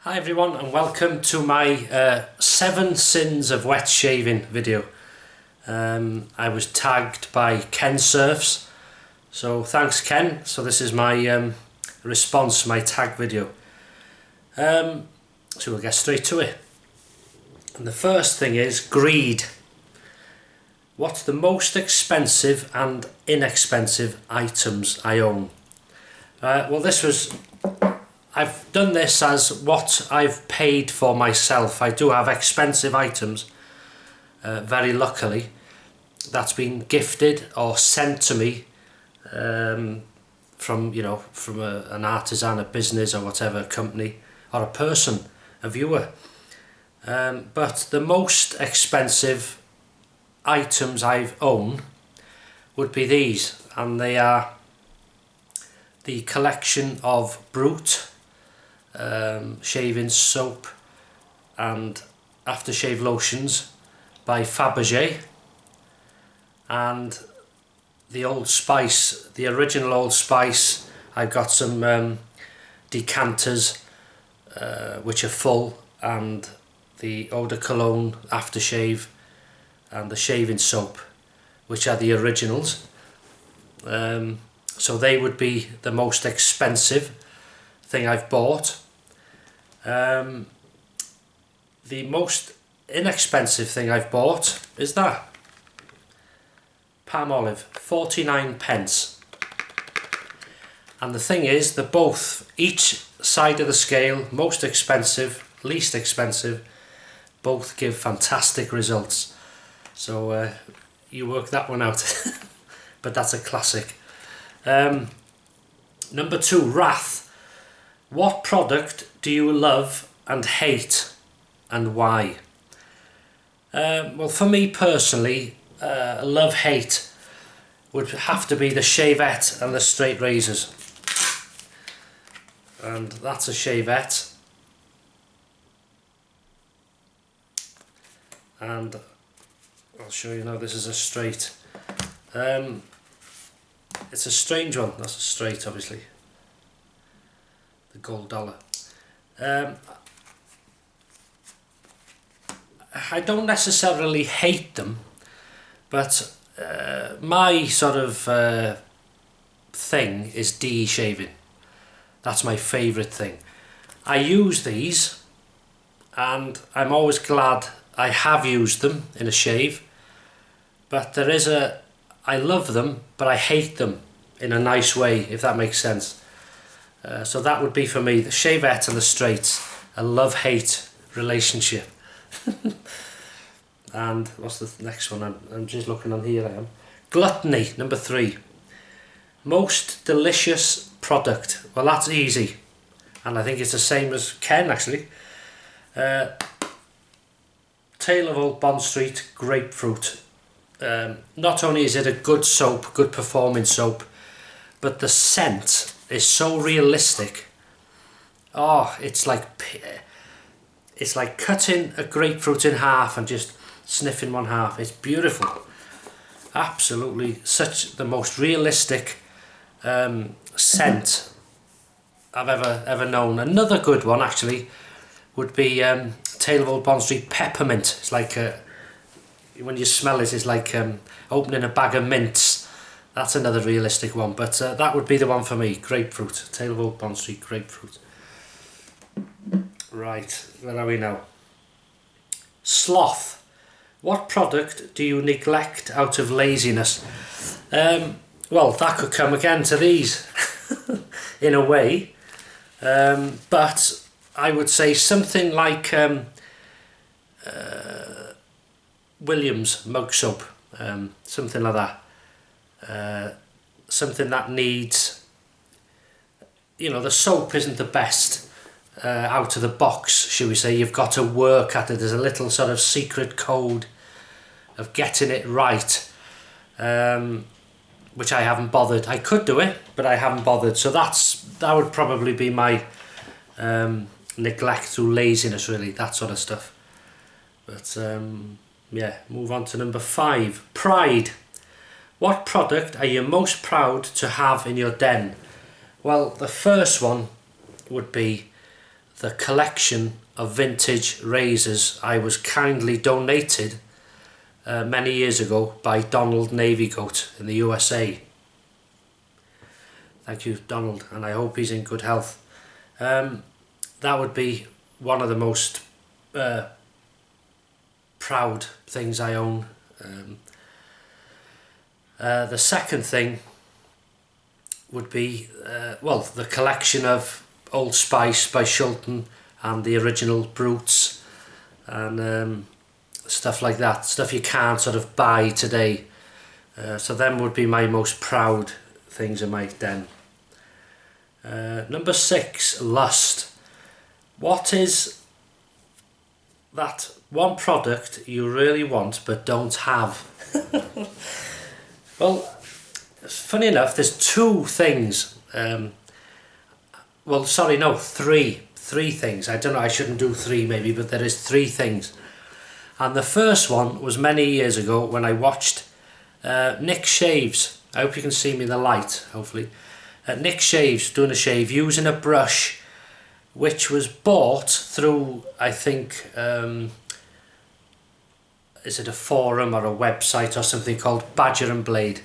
Hi everyone, and welcome to my 7 sins of wet shaving video. I was tagged by Kensurfs, so thanks Ken. So this is my response to my tag video. So we'll get straight to it. And the first thing is greed. What's the most expensive and inexpensive items I own? I've done this as what I've paid for myself. I do have expensive items, very luckily, that's been gifted or sent to me from an artisan, a business or whatever, a company or a person, a viewer. But the most expensive items I've owned would be these, and they are the collection of Brute shaving soap and aftershave lotions by Fabergé, and the Old Spice, the original Old Spice. I've got some decanters which are full, and the eau de cologne aftershave and the shaving soap, which are the originals. So they would be the most expensive thing I've bought. The most inexpensive thing I've bought is that palm olive, 49 pence. And the thing is that both, each side of the scale, most expensive, least expensive, both give fantastic results. So you work that one out. But that's a classic. Number 2, Wrath. What product do you love and hate, and why? Well, for me personally, love-hate would have to be the Shavette and the straight razors. And that's a Shavette. And I'll show you now, this is a straight. It's a strange one, that's a straight obviously. The gold dollar. I don't necessarily hate them, but my sort of thing is de-shaving. That's my favourite thing. I use these, and I'm always glad I have used them in a shave, but I love them, but I hate them in a nice way, if that makes sense. So that would be for me, the Shavette and the straights, a love-hate relationship. And what's the next one? I'm just looking on here, I am. Gluttony, number 3. Most delicious product. Well, that's easy. And I think it's the same as Ken, actually. Tale of Old Bond Street grapefruit. Not only is it a good soap, good performing soap, but the scent is so realistic. Oh, it's like cutting a grapefruit in half and just sniffing one half. It's beautiful. Absolutely, such the most realistic scent I've ever known. Another good one actually would be Tale of Old Bond Street peppermint. It's like when you smell it, it's like opening a bag of mints. That's another realistic one, but that would be the one for me. Grapefruit, Tale of Old Bond Street grapefruit. Right, where are we now? Sloth. What product do you neglect out of laziness? Well, that could come again to these in a way, but I would say something like Williams mug soap, something like that. Something that needs, the soap isn't the best out of the box, shall we say. You've got to work at it. There's a little sort of secret code of getting it right, which I haven't bothered. I could do it, but I haven't bothered. So that would probably be my neglect through laziness, really, that sort of stuff. But yeah, move on to number 5, pride. What product are you most proud to have in your den? Well, the first one would be the collection of vintage razors I was kindly donated many years ago by Donald Navygoat in the USA. Thank you, Donald, and I hope he's in good health. That would be one of the most proud things I own. The second thing would be, well, the collection of Old Spice by Shulton and the original Brutes and stuff like that, stuff you can't sort of buy today. So them would be my most proud things in my den. Number 6, lust. What is that one product you really want but don't have? Well, funny enough, there's 2 things. Well, sorry, no, 3 things. I don't know, I shouldn't do 3 maybe, but there is 3 things. And the first one was many years ago when I watched Nick Shaves. I hope you can see me in the light, hopefully. Nick Shaves doing a shave using a brush which was bought through, I think, is it a forum or a website or something called Badger and Blade,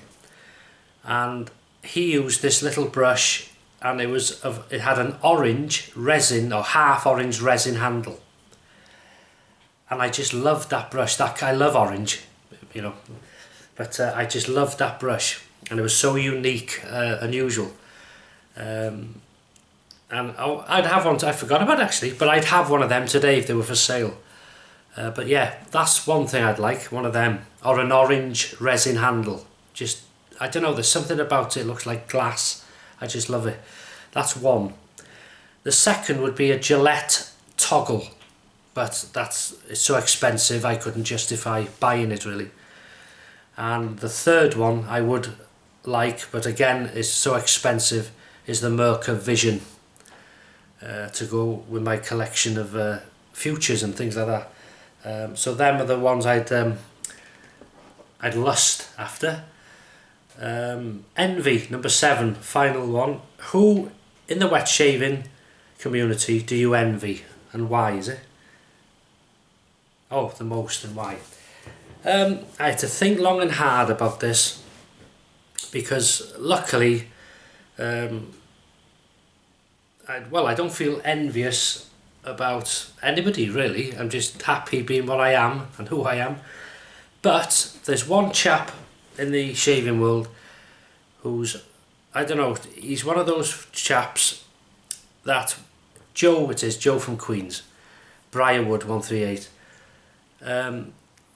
and he used this little brush, and it had an orange resin or half orange resin handle, and I just loved that brush. I love orange, you know, but I just loved that brush, and it was so unique, unusual. And I'd have one, I forgot about actually, but I'd have one of them today if they were for sale. But yeah, that's one thing I'd like, one of them, or an orange resin handle. Just, I don't know, there's something about it, looks like glass. I just love it. That's one. The second would be a Gillette toggle, but it's so expensive I couldn't justify buying it really. And the third one I would like, but again it's so expensive, is the Merkur Vision, to go with my collection of futures and things like that. So them are the ones I'd lust after. Envy, number 7, final one. Who in the wet shaving community do you envy, and why is it? Oh, the most, and why? I had to think long and hard about this, because luckily I don't feel envious about anybody really. I'm just happy being what I am and who I am. But there's one chap in the shaving world who's, I don't know, he's one of those chaps that Joe from Queens, Briarwood 138.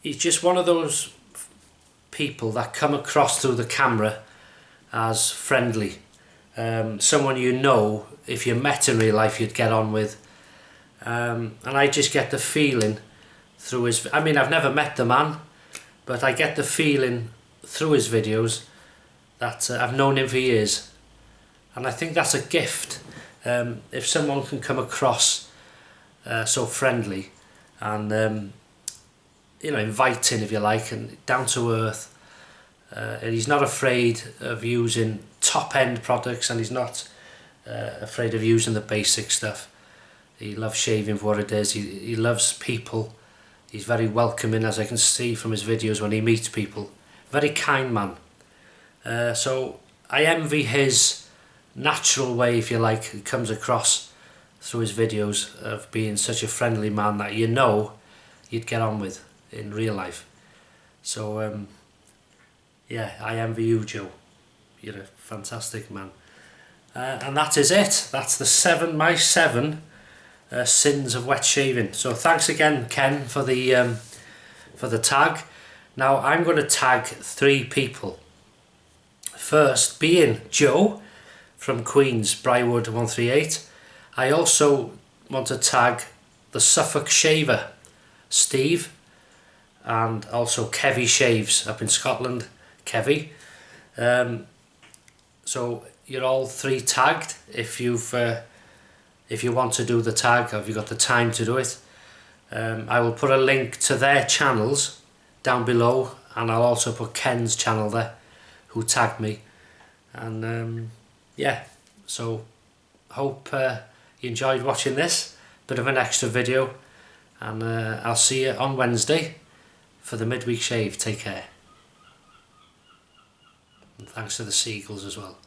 He's just one of those people that come across through the camera as friendly, someone you know, if you met in real life you'd get on with, and I just get the feeling through his, I mean I've never met the man, but I get the feeling through his videos that I've known him for years, and I think that's a gift. If someone can come across so friendly and you know, inviting if you like, and down to earth, and he's not afraid of using top end products, and he's not afraid of using the basic stuff. He loves shaving for what it is. He loves people. He's very welcoming, as I can see from his videos when he meets people. Very kind man. So I envy his natural way, if you like, he comes across through his videos, of being such a friendly man that you know you'd get on with in real life. So yeah, I envy you, Joe. You're a fantastic man. And that is it. That's my 7 sins of wet shaving. So thanks again, Ken, for the tag. Now I'm going to tag 3 people. First being Joe from Queens, Briarwood 138. I also want to tag the Suffolk Shaver, Steve, and also Kevyshaves up in Scotland, Kevy. So you're all 3 tagged if you want to do the tag, or if you've got the time to do it. I will put a link to their channels down below, and I'll also put Ken's channel there, who tagged me. And yeah, so hope you enjoyed watching this, bit of an extra video, and I'll see you on Wednesday for the midweek shave. Take care. And thanks to the seagulls as well.